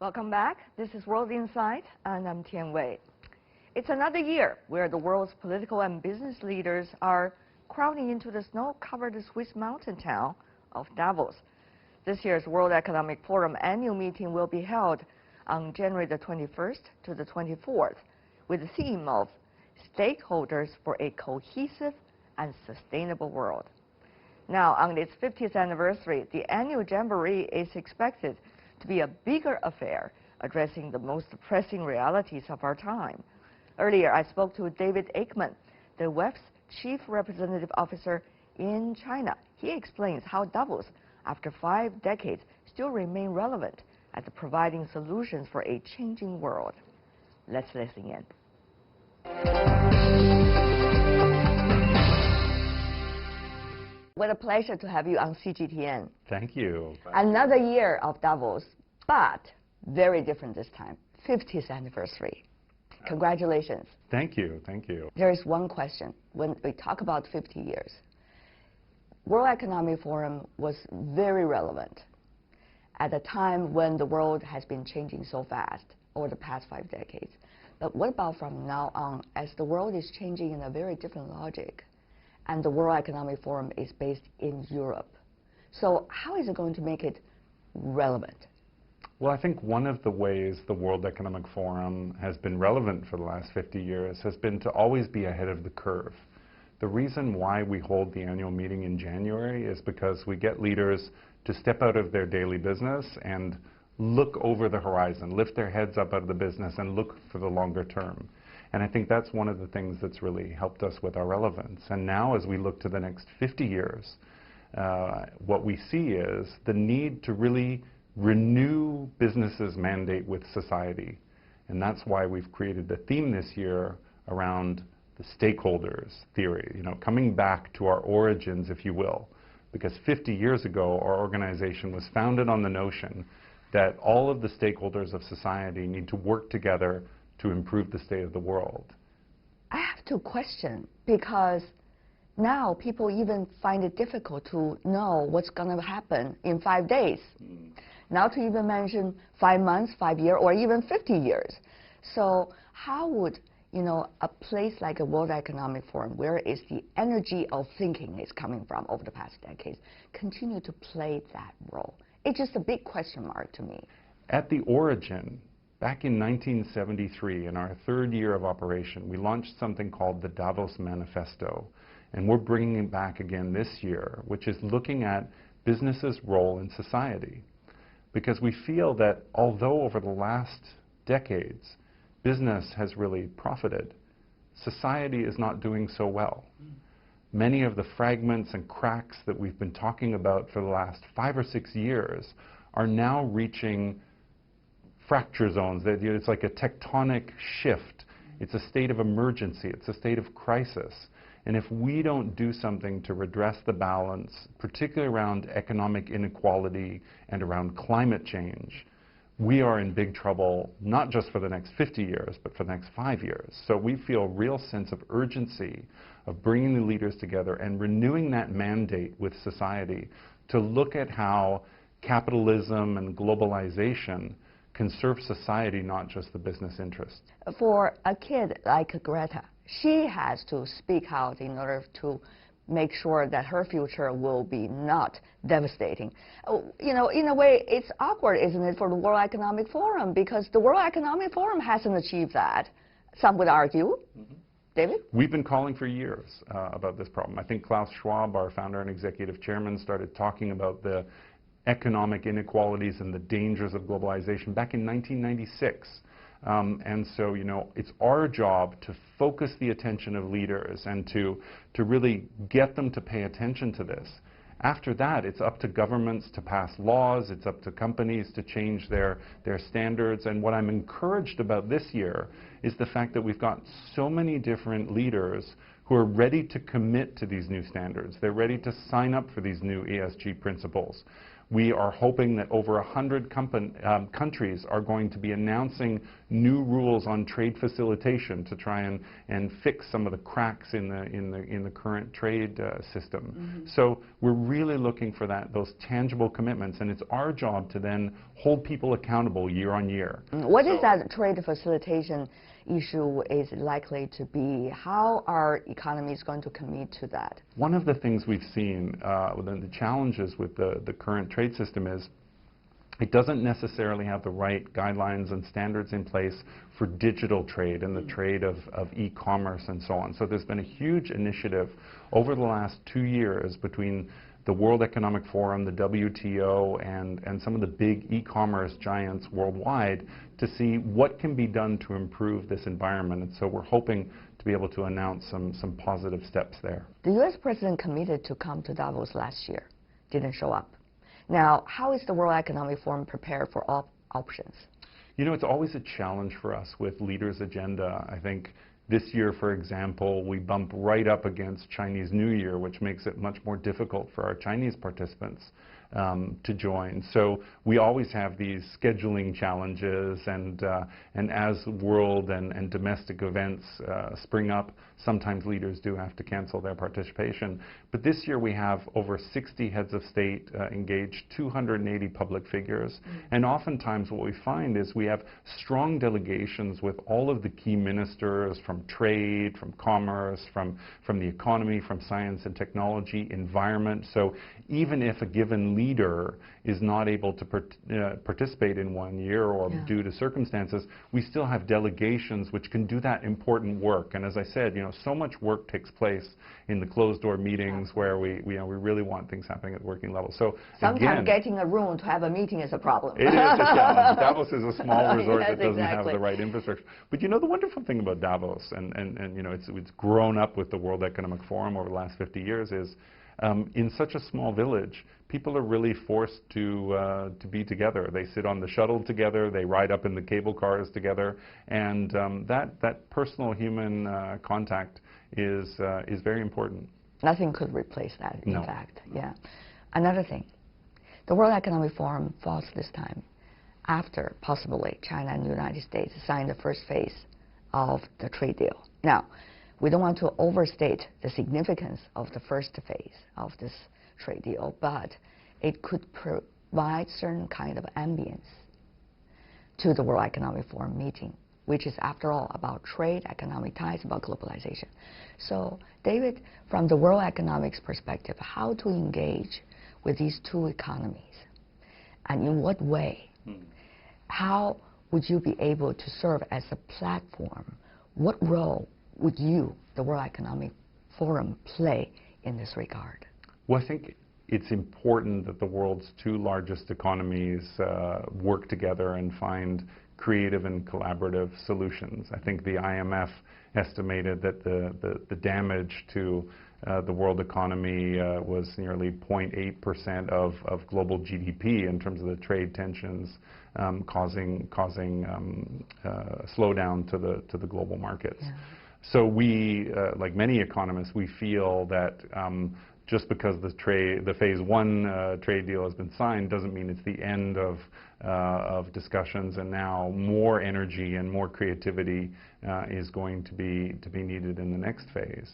Welcome back. This is World Insight, and I'm Tian Wei. It's another year where the world's political and business leaders are crowding into the snow-covered Swiss mountain town of Davos. This year's World Economic Forum annual meeting will be held on January the 21st to the 24th with the theme of Stakeholders for a Cohesive and Sustainable World. Now, on its 50th anniversary, the annual jamboree is expected to be a bigger affair, addressing the most pressing realities of our time. Earlier, I spoke to David Aikman, the WEF's Chief Representative Officer in China. He explains how Davos, after 5 decades, still remain relevant at providing solutions for a changing world. Let's listen in. What a pleasure to have you on CGTN. Thank you. Another year of Davos, but very different this time. 50th anniversary. Congratulations. Thank you. Thank you. There is one question. When we talk about 50 years, World Economic Forum was very relevant at a time when the world has been changing so fast over the past 5 decades. But what about from now on, as the world is changing in a very different logic, and the World Economic Forum is based in Europe? So how is it going to make it relevant? Well, I think one of the ways the World Economic Forum has been relevant for the last 50 years has been to always be ahead of the curve. The reason why we hold the annual meeting in January is because we get leaders to step out of their daily business and look over the horizon, lift their heads up out of the business and look for the longer term. And I think that's one of the things that's really helped us with our relevance. And now as we look to the next 50 years, what we see is the need to really renew business's mandate with society. And that's why we've created the theme this year around the stakeholders theory, coming back to our origins, if you will. Because 50 years ago, our organization was founded on the notion that all of the stakeholders of society need to work together to improve the state of the world. I have to question, because now people even find it difficult to know what's going to happen in 5 days. Not to even mention 5 months, 5 years, or even 50 years. So how would a place like a World Economic Forum, where is the energy of thinking is coming from over the past decades, continue to play that role? It's just a big question mark to me. At the origin, back in 1973, in our 3rd year of operation, we launched something called the Davos Manifesto. And we're bringing it back again this year, which is looking at business's role in society. Because we feel that although over the last decades, business has really profited, society is not doing so well. Many of the fragments and cracks that we've been talking about for the last 5 or 6 years are now reaching fracture zones. It's like a tectonic shift. It's a state of emergency. It's a state of crisis. And if we don't do something to redress the balance, particularly around economic inequality and around climate change, we are in big trouble, not just for the next 50 years, but for the next 5 years. So we feel a real sense of urgency of bringing the leaders together and renewing that mandate with society to look at how capitalism and globalization can serve society, not just the business interests. For a kid like Greta, she has to speak out in order to make sure that her future will be not devastating. In a way, it's awkward, isn't it, for the World Economic Forum, because the World Economic Forum hasn't achieved that, some would argue. David? We've been calling for years about this problem. I think Klaus Schwab, our founder and executive chairman, started talking about the economic inequalities and the dangers of globalization back in 1996. And so, it's our job to focus the attention of leaders and to really get them to pay attention to this. After that, it's up to governments to pass laws. It's up to companies to change their standards. And what I'm encouraged about this year is the fact that we've got so many different leaders who are ready to commit to these new standards. They're ready to sign up for these new ESG principles. We are hoping that over 100 countries are going to be announcing new rules on trade facilitation to try and fix some of the cracks in the current trade system. So we're really looking for those tangible commitments, and it's our job to then hold people accountable year on year. What is that trade facilitation issue is likely to be? How are economies going to commit to that? One of the things we've seen, the challenges with the current trade system is it doesn't necessarily have the right guidelines and standards in place for digital trade and the trade of e-commerce and so on. So there's been a huge initiative over the last 2 years between the World Economic Forum, the WTO, and some of the big e-commerce giants worldwide to see what can be done to improve this environment. And so we're hoping to be able to announce some positive steps there. The U.S. president committed to come to Davos last year, didn't show up. Now, how is the World Economic Forum prepared for all options? You know, it's always a challenge for us with leaders' agenda. I think this year, for example, we bump right up against Chinese New Year, which makes it much more difficult for our Chinese participants to join. So we always have these scheduling challenges, and as world and domestic events spring up, sometimes leaders do have to cancel their participation. But this year we have over 60 heads of state engaged, 280 public figures, and oftentimes what we find is we have strong delegations with all of the key ministers from trade, from commerce, from the economy, from science and technology, environment. So even if a given leader is not able to participate in 1 year or due to circumstances, we still have delegations which can do that important work. And as I said, you know, so much work takes place in the closed-door meetings where we really want things happening at the working level. So sometimes getting a room to have a meeting is a problem. It is a challenge. Davos is a small resort that doesn't have the right infrastructure. But you know, the wonderful thing about Davos, and you know, it's grown up with the World Economic Forum over the last 50 years, is in such a small village, people are really forced to be together. They sit on the shuttle together, they ride up in the cable cars together, and that personal human contact is very important. Nothing could replace that, in fact. Yeah. Another thing, the World Economic Forum falls this time after, possibly, China and the United States signed the first phase of the trade deal. Now, we don't want to overstate the significance of the first phase of this trade deal, but it could provide certain kind of ambience to the World Economic Forum meeting, which is, after all, about trade, economic ties, about globalization. So, David, from the world economics perspective, how to engage with these two economies, and in what way? How would you be able to serve as a platform? What role would you, the World Economic Forum, play in this regard? Well, I think it's important that the world's two largest economies work together and find creative and collaborative solutions. I think the IMF estimated that the damage to the world economy was nearly 0.8% of global GDP in terms of the trade tensions, causing a slowdown to the global markets. Yeah. So we, like many economists, we feel that just because the phase one trade deal has been signed doesn't mean it's the end of discussions, and now more energy and more creativity is going to be needed in the next phase.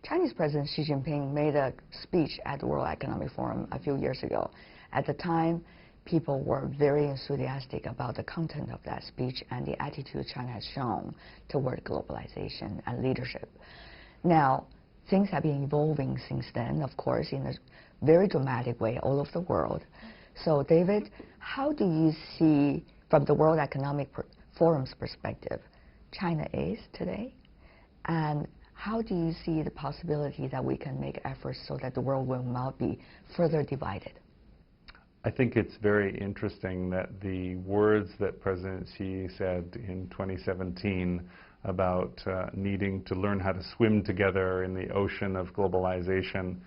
Chinese President Xi Jinping made a speech at the World Economic Forum a few years ago. At the time, people were very enthusiastic about the content of that speech and the attitude China has shown toward globalization and leadership. Now, things have been evolving since then, of course, in a very dramatic way all over the world. So, David, how do you see, from the World Economic Forum's perspective, China is today? And how do you see the possibility that we can make efforts so that the world will not be further divided? I think it's very interesting that the words that President Xi said in 2017 about needing to learn how to swim together in the ocean of globalization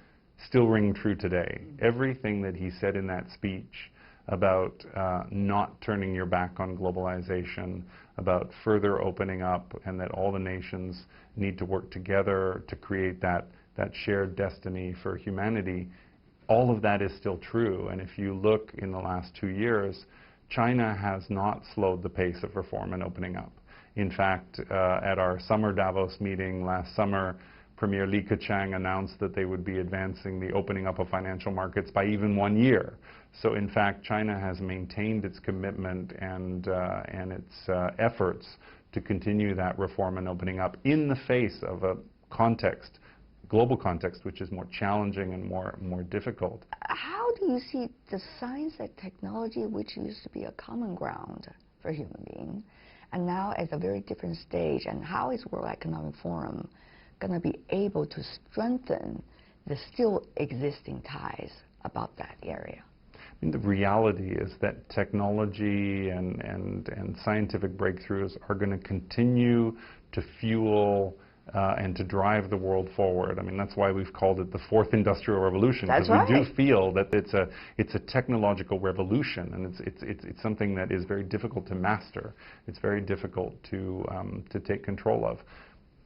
still ring true today. Everything that he said in that speech about not turning your back on globalization, about further opening up, and that all the nations need to work together to create that shared destiny for humanity. All of that is still true, and if you look in the last 2 years, China has not slowed the pace of reform and opening up. In fact, at our summer Davos meeting last summer, Premier Li Keqiang announced that they would be advancing the opening up of financial markets by even 1 year. So in fact, China has maintained its commitment and its efforts to continue that reform and opening up in the face of a context, global context, which is more challenging and more difficult. How do you see the science and technology, which used to be a common ground for human beings, and now at a very different stage, and how is World Economic Forum going to be able to strengthen the still existing ties about that area? I mean, the reality is that technology and scientific breakthroughs are going to continue to fuel and to drive the world forward. I mean, that's why we've called it the fourth industrial revolution. That's because right. We do feel that it's a technological revolution, and it's something that is very difficult to master. It's very difficult to take control of.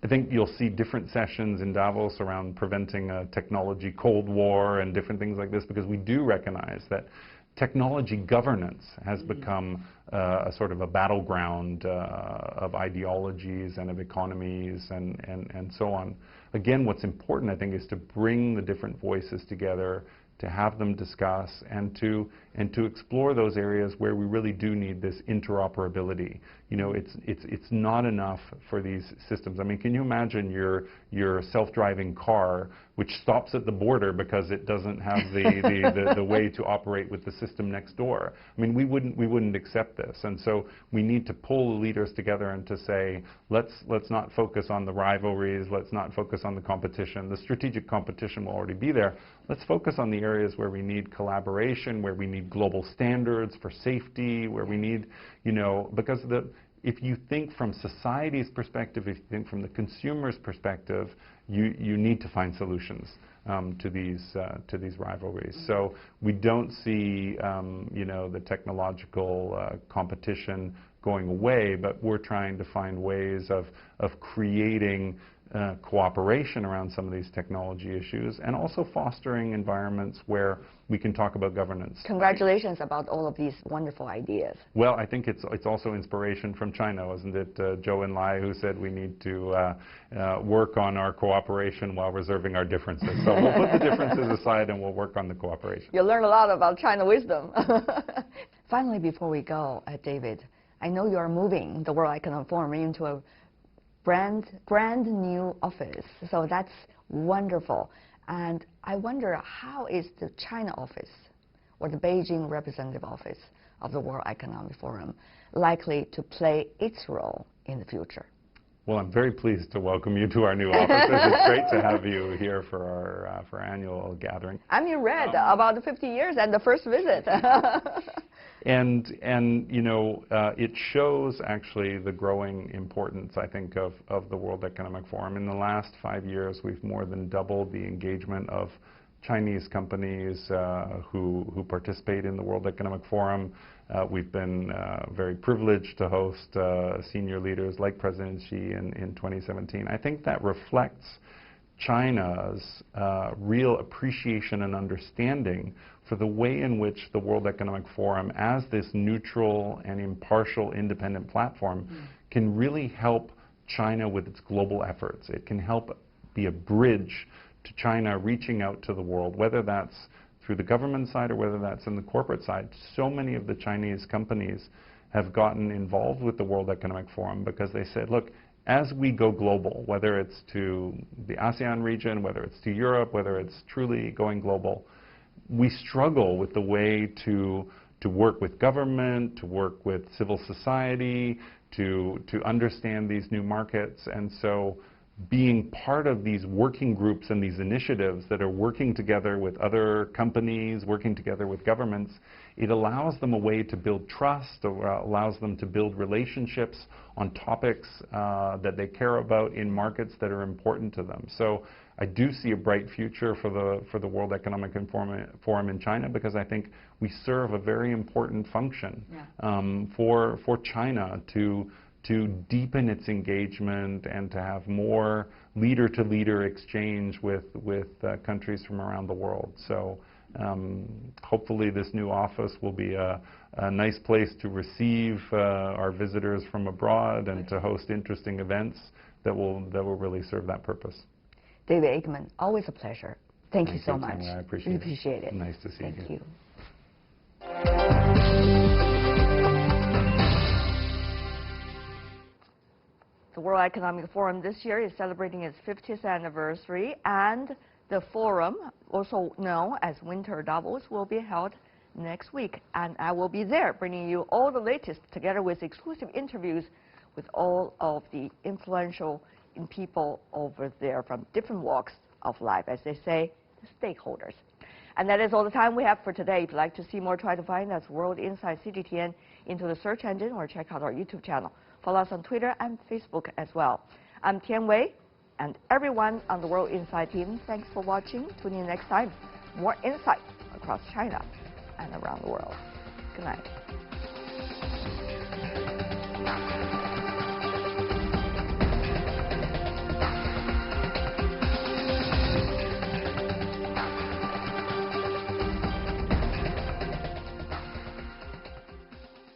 I think you'll see different sessions in Davos around preventing a technology Cold War and different things like this, because we do recognize that technology governance has become a sort of a battleground of ideologies and of economies and so on. Again, what's important, I think, is to bring the different voices together, to have them discuss, and to explore those areas where we really do need this interoperability. You know, it's not enough for these systems. I mean, can you imagine your self-driving car which stops at the border because it doesn't have the way to operate with the system next door? I mean, we wouldn't accept this, and so we need to pull the leaders together and to say, let's not focus on the rivalries, let's not focus on the competition. The strategic competition will already be there. Let's focus on the areas where we need collaboration, where we need global standards for safety, where we need, you know, because if you think from society's perspective, if you think from the consumer's perspective, you need to find solutions to these rivalries. So we don't see, you know, the technological competition going away, but we're trying to find ways of creating cooperation around some of these technology issues, and also fostering environments where we can talk about governance. Congratulations about all of these wonderful ideas. Well, I think it's also inspiration from China, wasn't it? Zhou Enlai, who said we need to work on our cooperation while reserving our differences. So we'll put the differences aside and we'll work on the cooperation. You learn a lot about China wisdom. Finally, before we go, David, I know you are moving the World Economic Forum into a brand new office, so that's wonderful. And I wonder, how is the China office or the Beijing representative office of the World Economic Forum likely to play its role in the future? Well, I'm very pleased to welcome you to our new offices. It's great to have you here for our annual gathering. I'm in red about 50 years and the first visit. And you know, it shows actually the growing importance, I think, of the World Economic Forum. In the last 5 years, we've more than doubled the engagement of Chinese companies who participate in the World Economic Forum. We've been very privileged to host senior leaders like President Xi in 2017. I think that reflects China's real appreciation and understanding for the way in which the World Economic Forum, as this neutral and impartial independent platform, can really help China with its global efforts. It can help be a bridge to China reaching out to the world, whether that's through the government side or whether that's in the corporate side. So many of the Chinese companies have gotten involved with the World Economic Forum because they said, look, as we go global, whether it's to the ASEAN region, whether it's to Europe, whether it's truly going global, we struggle with the way to work with government, to work with civil society, to understand these new markets. And so being part of these working groups and these initiatives that are working together with other companies, working together with governments, it allows them a way to build trust, or allows them to build relationships on topics that they care about in markets that are important to them. So I do see a bright future for the World Economic Forum in China, because I think we serve a very important function for China to deepen its engagement and to have more leader-to-leader exchange with countries from around the world. So hopefully this new office will be a nice place to receive our visitors from abroad and to host interesting events that will really serve that purpose. David Aikman, always a pleasure. Thank you so much. I We appreciate it. Nice to see you. Thank you. The World Economic Forum this year is celebrating its 50th anniversary, and the forum, also known as Winter Davos, will be held next week. And I will be there bringing you all the latest, together with exclusive interviews with all of the influential people over there from different walks of life, as they say, the stakeholders. And that is all the time we have for today. If you'd like to see more, try to find us World Insight CGTN into the search engine, or check out our YouTube channel. Follow us on Twitter and Facebook as well. I'm Tian Wei, and everyone on the World Insight team, thanks for watching. Tune in next time. More insight across China and around the world. Good night.